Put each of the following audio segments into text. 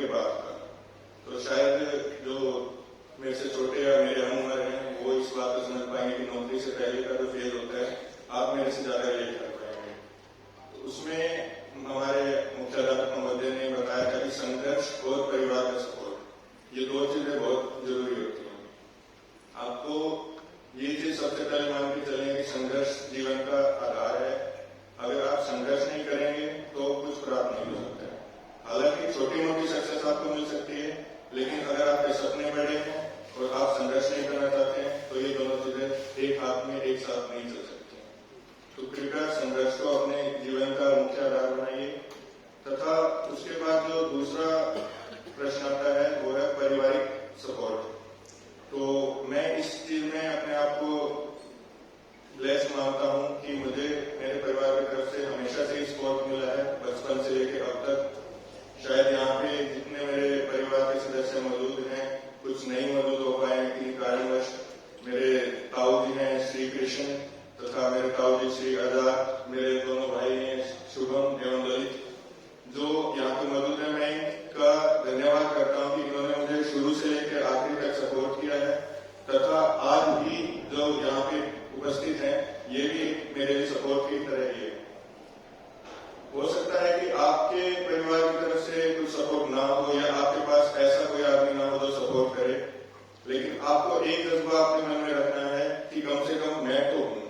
बाद का। तो शायद जो मेरे से छोटे या मेरे हम उम्र हैं वो इस बात को समझ पाएंगे कि नौकरी से पहले का जो फेज होता है आप मेरे से ज्यादा रिलेट कर पाएंगे। तो उसमें हमारे मुख्याध्यापक महोदय ने बताया था कि संघर्ष और परिवार का सपोर्ट, ये दो चीजें बहुत जरूरी होती हैं। आपको ये चीज सबसे पहले मान के चलें कि संघर्ष जीवन का आधार है। अगर आप संघर्ष नहीं करेंगे तो कुछ प्राप्त नहीं हो सकता है। हालांकि छोटी मोटी सक्सेस आपको मिल सकती है, लेकिन अगर आपके सपने बड़े हैं और आप संघर्ष नहीं करना चाहते हैं तो ये दोनों चीजें एक हाथ में एक साथ नहीं चल सकती। तो कृपया संघर्ष को अपने जीवन का मुख्य आधार बनाइए। तथा उसके बाद जो दूसरा प्रश्न आता है वो है पारिवारिक सपोर्ट। तो मैं इस चीज में अपने आप को ब्लेस्ड मानता हूं कि मुझे मेरे परिवार की तरफ से हमेशा से सपोर्ट मिला है, बचपन से लेकर अब तक। शायद यहाँ पे जितने मेरे परिवार के सदस्य मौजूद हैं, कुछ नहीं मौजूद हो पाए किसी कारणवश। मेरे ताऊ जी हैं श्री कृष्ण तथा मेरे ताऊ जी श्री आजाद, मेरे दोनों भाई हैं शुभम एवं ललित, जो यहाँ पे मौजूद है। मैं इनका धन्यवाद करता हूँ कि इन्होंने मुझे शुरू से लेकर आखिर तक सपोर्ट किया है तथा आज भी जो यहाँ पे उपस्थित हैं ये भी मेरे लिए सपोर्ट की तरह ही है। हो सकता है कि आपके परिवार की तरफ से कुछ सपोर्ट ना हो या आपके पास ऐसा कोई आदमी ना हो जो सपोर्ट करे, लेकिन आपको एक जज्बा अपने मन में रखना है कि कम से कम मैं तो हूँ,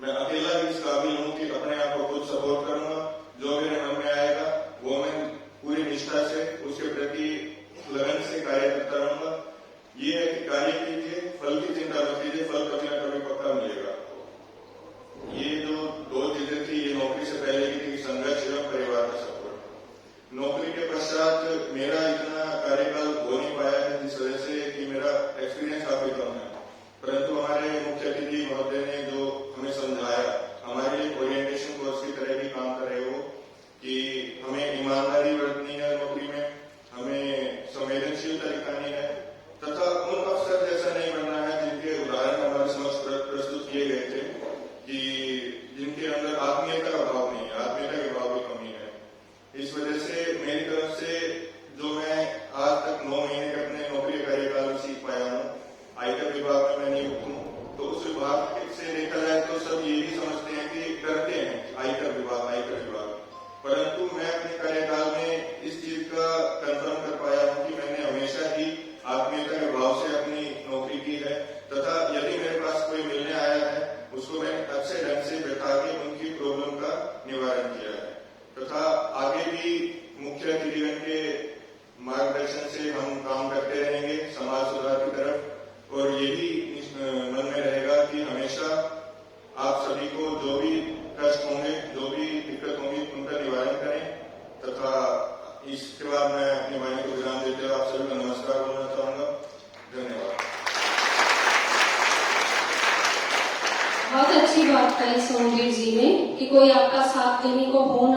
मैं अकेला भी इस काबिल हूँ कि अपने आप को खुद सपोर्ट करूंगा। जो मेरे मन में आएगा वो मैं पूरी निष्ठा से उसके प्रति लगन से कार्य करता रहूंगा। ये है कि कार्य कीजिए, फल की चिंता मत कीजिए, फल कभी ना कभी पक्का मिलेगा आपको। ये जो दो चीजें थी ये नौकरी से पहले की थी, संघर्ष एवं परिवार का सपोर्ट। नौकरी के पश्चात मेरा इतना कार्यकाल हो नहीं पाया है जिस वजह से कि मेरा एक्सपीरियंस काफी कम है, परंतु हमारे मुख्य अतिथि महोदय ने जो हमें समझाया, हमारे लिए ओरिएंटेशन कोर्स की तरह भी काम कर रहे हो कि हमें ईमानदारी बरतनी है नौकरी में, हमें संवेदनशीलता दिखानी है तथा उन अफसर जैसा नहीं बनना है जिनके उदाहरण हमारे समक्ष प्रस्तुत किए गए थे कि जिनके अंदर आत्मीयता का भाव नहीं है, आत्मीयता के भाव की कमी है। इस वजह से मेरी तरफ से जो मैं आज तक 9 महीने के अपने नौकरी कार्यकाल में सीख पाया हूँ, आयकर विभाग में मैं नियुक्त हूँ। तो उस विभाग से देखा जाए तो सब ये भी समझते हैं कि डरते हैं आयकर विभाग, परंतु मैं अपने कार्यकाल में इस चीज का कंफर्म कर पाया हूँ कि मैंने हमेशा ही आत्मीयता के भाव से अपनी नौकरी की है तथा यदि मेरे पास कोई मिलने आया है उसको मैंने अच्छे ढंग से बैठा के उनकी प्रॉब्लम का निवारण किया है तथा आगे भी मुख्य अतिथिगण के मार्गदर्शन से हम काम करते रहेंगे समाज सुधार की तरफ। और यही मन में रहेगा कि हमेशा आप सभी को जो भी कष्ट होंगे, जो भी दिक्कत होंगी, उनका निवारण करें तथा इसके बाद मैं अपनी वाणी को विराम देते हुए आप सभी को नमस्कार बोलना चाहूंगा। धन्यवाद। बहुत अच्छी बात कही सोमवीर जी ने कि कोई आपका साथ देने को हो